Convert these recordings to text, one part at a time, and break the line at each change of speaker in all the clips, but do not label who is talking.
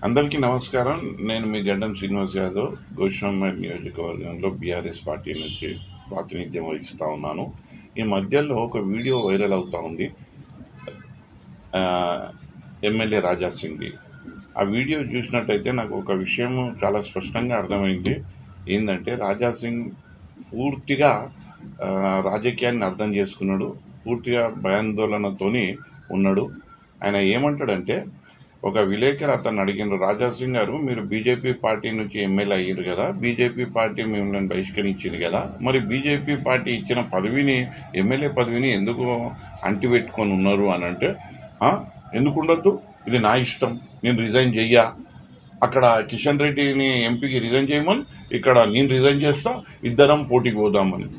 అందరికీ నమస్కారం. నేను మీ గడ్డం శ్రీనివాస్ యాదవ్, గోషాంబేడ్ నియోజకవర్గంలో బీఆర్ఎస్ పార్టీ నుంచి ప్రాతినిధ్యం వహిస్తా ఉన్నాను. ఈ మధ్యలో ఒక వీడియో వైరల్ అవుతా ఉంది, ఎమ్మెల్యే రాజా సింగ్ది. ఆ వీడియో చూసినట్టయితే నాకు ఒక విషయం చాలా స్పష్టంగా అర్థమైంది. ఏంటంటే రాజా సింగ్ పూర్తిగా రాజకీయాన్ని అర్థం చేసుకున్నాడు, పూర్తిగా భయాందోళనతోని ఉన్నాడు. ఆయన ఏమంటాడంటే, ఒక విలేకరు అతను అడిగిన, రాజా సింగ్ గారు మీరు బీజేపీ పార్టీ నుంచి ఎమ్మెల్యే అయ్యారు కదా, బీజేపీ పార్టీ మిమ్మల్ని బహిష్కరించింది కదా, మరి బీజేపీ పార్టీ ఇచ్చిన పదవిని, ఎమ్మెల్యే పదవిని ఎందుకు అంటిపెట్టుకొని ఉన్నారు అని అంటే, ఎందుకు ఉండొద్దు, ఇది నా ఇష్టం, నేను రిజైన్ చెయ్యా, అక్కడ కిషన్ రెడ్డిని ఎంపీకి రిజైన్ చేయమని, ఇక్కడ నేను రిజైన్ చేస్తా, ఇద్దరం పోటీకి పోదామని.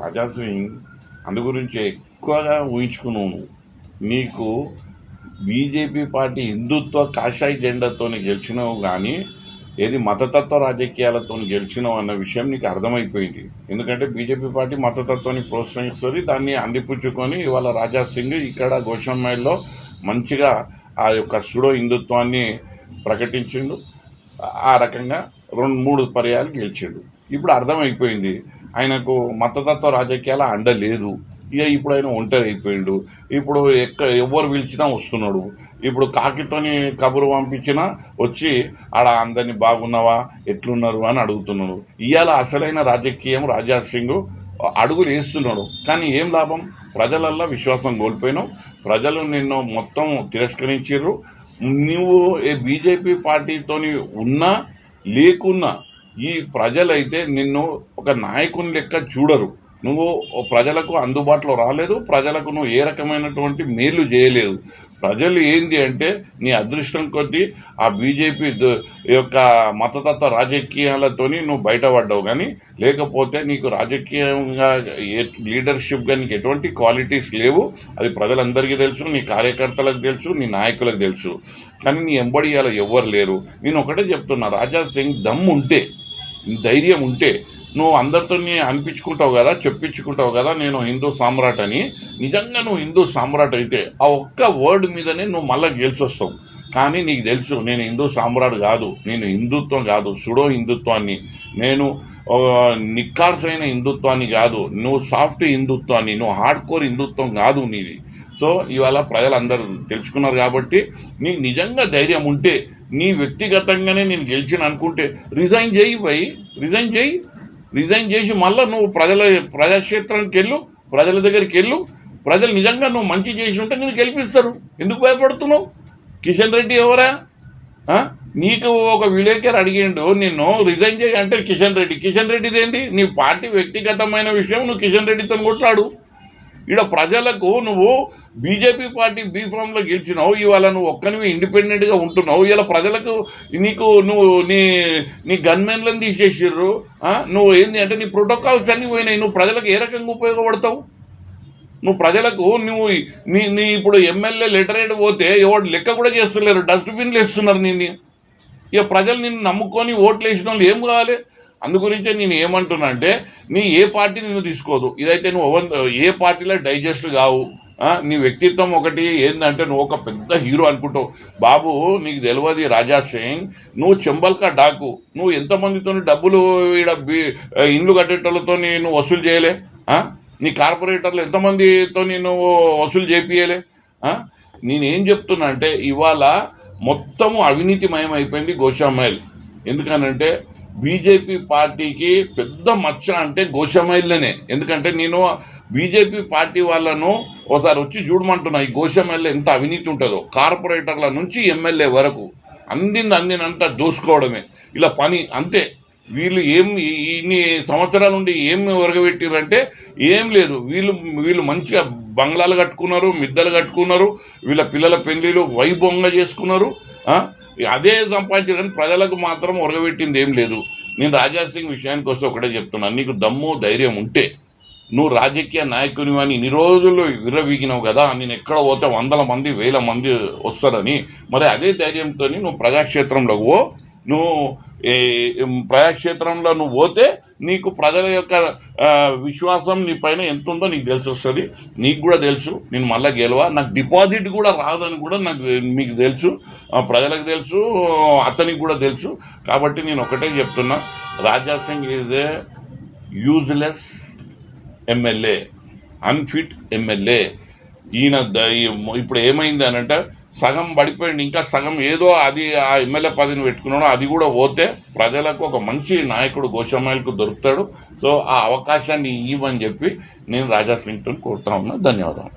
రాజా సింగ్ అందు గురించి ఎక్కువగా ఊహించుకున్నాను. నీకు బీజేపీ పార్టీ హిందుత్వ కాషాయ జెండాతో గెలిచినావు కానీ ఏది మతతత్వ రాజకీయాలతో గెలిచినావు అన్న విషయం నీకు అర్థమైపోయింది. ఎందుకంటే బీజేపీ పార్టీ మతతత్వాన్ని ప్రోత్సహిస్తుంది, దాన్ని అందిపుచ్చుకొని ఇవాళ రాజా సింగ్ ఇక్కడ గోషాంబేడ్లో మంచిగా ఆ యొక్క సుడో హిందుత్వాన్ని ప్రకటించిండు. ఆ రకంగా 2-3 పర్యాలు గెలిచిండు. ఇప్పుడు అర్థమైపోయింది ఆయనకు మతతత్వ రాజకీయాల అండ లేదు. ఇక ఇప్పుడు ఆయన ఒంటరి అయిపోయిండు. ఇప్పుడు ఎవరు పిలిచినా వస్తున్నాడు. ఇప్పుడు కాకితోని కబురు పంపించినా వచ్చి ఆడ అందరినీ బాగున్నావా, ఎట్లున్నారు అని అడుగుతున్నాడు. ఇవాళ అసలైన రాజకీయం రాజా సింగ్ అడుగులు వేస్తున్నాడు. కానీ ఏం లాభం? ప్రజలల్లో విశ్వాసం కోల్పోయినావు. ప్రజలు నిన్ను మొత్తం తిరస్కరించారు. నువ్వు బీజేపీ పార్టీతోని ఉన్నా లేకున్నా ఈ ప్రజలైతే నిన్ను ఒక నాయకుని లెక్క చూడరు. నువ్వు ప్రజలకు అందుబాటులో రాలేదు, ప్రజలకు నువ్వు ఏ రకమైనటువంటి మేలు చేయలేదు. ప్రజలు ఏంది అంటే నీ అదృష్టం కొద్దీ ఆ బీజేపీ యొక్క మతతత్వ రాజకీయాలతోని నువ్వు బయటపడ్డావు. కానీ లేకపోతే నీకు రాజకీయంగా లీడర్షిప్గా నీకు ఎటువంటి క్వాలిటీస్ లేవు. అది ప్రజలందరికీ తెలుసు, నీ కార్యకర్తలకు తెలుసు, నీ నాయకులకు తెలుసు. కానీ నీ ఎంబడి అలా ఎవ్వరు లేరు. నేను ఒకటే చెప్తున్నా, రాజా సింగ్ దమ్ము ఉంటే, ధైర్యం ఉంటే నువ్వు అందరితో అనిపించుకుంటావు కదా, చెప్పించుకుంటావు కదా నేను హిందూ సామ్రాట్ అని. నిజంగా నువ్వు హిందూ సామ్రాట్ అయితే ఆ ఒక్క వర్డ్ మీదనే నువ్వు మళ్ళీ గెలిచొస్తావు. కానీ నీకు తెలుసు నేను హిందూ సామ్రాట్ కాదు, నేను హిందుత్వం కాదు, సుడో హిందుత్వాన్ని, నేను నిక్కార్సైన హిందుత్వాన్ని కాదు, నువ్వు సాఫ్ట్ హిందుత్వాన్ని, నువ్వు హార్డ్ కోర్ హిందుత్వం కాదు నీది. సో ఇవాళ ప్రజలందరూ తెలుసుకున్నారు. కాబట్టి నీకు నిజంగా ధైర్యం ఉంటే, నీ వ్యక్తిగతంగానే నేను గెలిచిన అనుకుంటే రిజైన్ చేయి పోయి, రిజైన్ చేసి మళ్ళీ నువ్వు ప్రజాక్షేత్రానికి వెళ్ళు, ప్రజల దగ్గరికి వెళ్ళు. ప్రజలు నిజంగా నువ్వు మంచి చేసి ఉంటే నేను గెలిపిస్తారు. ఎందుకు భయపడుతున్నావు? కిషన్ రెడ్డి ఎవరా? నీకు ఒక విలేకరు అడిగిండు నిన్ను రిజైన్ చేయి అంటే కిషన్ రెడ్డిది ఏంటి? నీ పార్టీ వ్యక్తిగతమైన విషయం, నువ్వు కిషన్ రెడ్డితో కొట్లాడు. ఇక్కడ ప్రజలకు నువ్వు బీజేపీ పార్టీ బీఫామ్లో గెలిచినావు, ఇవాళ నువ్వు ఒక్కనివి ఇండిపెండెంట్గా ఉంటున్నావు. ఇలా ప్రజలకు నువ్వు నీ గన్మెన్లను తీసేసిర్రు. నువ్వు ఏంది అంటే నీ ప్రోటోకాల్స్ అన్నీ పోయినాయి. నువ్వు ప్రజలకు ఏ రకంగా ఉపయోగపడతావు? నువ్వు ప్రజలకు నీ ఇప్పుడు ఎమ్మెల్యే లెటర్ హెడ్ పోతే ఎవరు లెక్క కూడా చేస్తలేరు, డస్ట్బిన్లు వేస్తున్నారు నిన్ను. ఇక ప్రజలు నిన్ను నమ్ముకొని ఓట్లు వేసిన వాళ్ళు ఏం కావాలి? అందుగురించే నేను ఏమంటున్నా అంటే, నీ ఏ పార్టీ నిన్ను తీసుకోదు. ఇదైతే నువ్వు ఏ పార్టీలో డైజెస్ట్ కావు. నీ వ్యక్తిత్వం ఒకటి ఏంటంటే నువ్వు ఒక పెద్ద హీరో అనుకుంటావు. బాబు నీకు తెలియదు రాజా సింగ్, నువ్వు చెంబల్కా డాకు. నువ్వు ఎంతమందితో డబ్బులు ఈడ ఇండ్లు కట్టేటోళ్ళతో నువ్వు వసూలు చేయలే? నీ కార్పొరేటర్లు ఎంతమందితో నువ్వు వసూలు చేపియలే? నేనేం చెప్తున్నా అంటే ఇవాళ మొత్తము అవినీతిమయం అయిపోయింది గోషాంబేడ్. ఎందుకనంటే బీజేపీ పార్టీకి పెద్ద మచ్చ అంటే గోషాంబేడ్లోనే. ఎందుకంటే నేను బీజేపీ పార్టీ వాళ్ళను ఒకసారి వచ్చి చూడమంటున్నా, ఈ గోషాంబేడ్లో ఎంత అవినీతి ఉంటుందో. కార్పొరేటర్ల నుంచి ఎమ్మెల్యే వరకు అందినంతా దోసుకోవడమే ఇలా పని, అంతే. వీళ్ళు ఇన్ని సంవత్సరాల నుండి ఏం ఒరగబెట్టిరంటే ఏం లేదు. వీళ్ళు మంచిగా బంగ్లాలు కట్టుకున్నారు, మిద్దలు కట్టుకున్నారు, వీళ్ళ పిల్లల పెళ్లిలు వైభవంగా చేసుకున్నారు. అదే సంపాదించారు. కానీ ప్రజలకు మాత్రం ఒరగబెట్టింది ఏం లేదు. నేను రాజా సింగ్ విషయానికి వస్తే ఒకటే చెప్తున్నాను, నీకు దమ్ము ధైర్యం ఉంటే నువ్వు రాజకీయ నాయకుని అని ఇన్ని రోజులు విర్రవీగినావు కదా, నేను ఎక్కడ పోతే 100 మంది 1000 మంది వస్తారని. మరి అదే ధైర్యంతో నువ్వు ప్రజాక్షేత్రంలో నువ్వు ప్రజాక్షేత్రంలో నువ్వు పోతే నీకు ప్రజల యొక్క విశ్వాసం నీ పైన ఎంత ఉందో నీకు తెలిసి వస్తుంది. నీకు కూడా తెలుసు నేను మళ్ళీ గెలవా, నాకు డిపాజిట్ కూడా రాదని కూడా నాకు మీకు తెలుసు, ప్రజలకు తెలుసు, అతనికి కూడా తెలుసు. కాబట్టి నేను ఒకటే చెప్తున్నా, Raja Singh is a useless MLA, unfit MLA. ఈయన ఇప్పుడు ఏమైంది అనంటే సగం పడిపోయింది, ఇంకా సగం ఏదో అది ఆ ఎమ్మెల్యే పదవిని పెట్టుకున్నాడు, అది కూడా పోతే ప్రజలకు ఒక మంచి నాయకుడు గోషామాయిల్కు దొరుకుతాడు. సో ఆ అవకాశాన్ని ఇవ్వని చెప్పి నేను రాజా సింగ్తో కోరుతా ఉన్నా. ధన్యవాదాలు.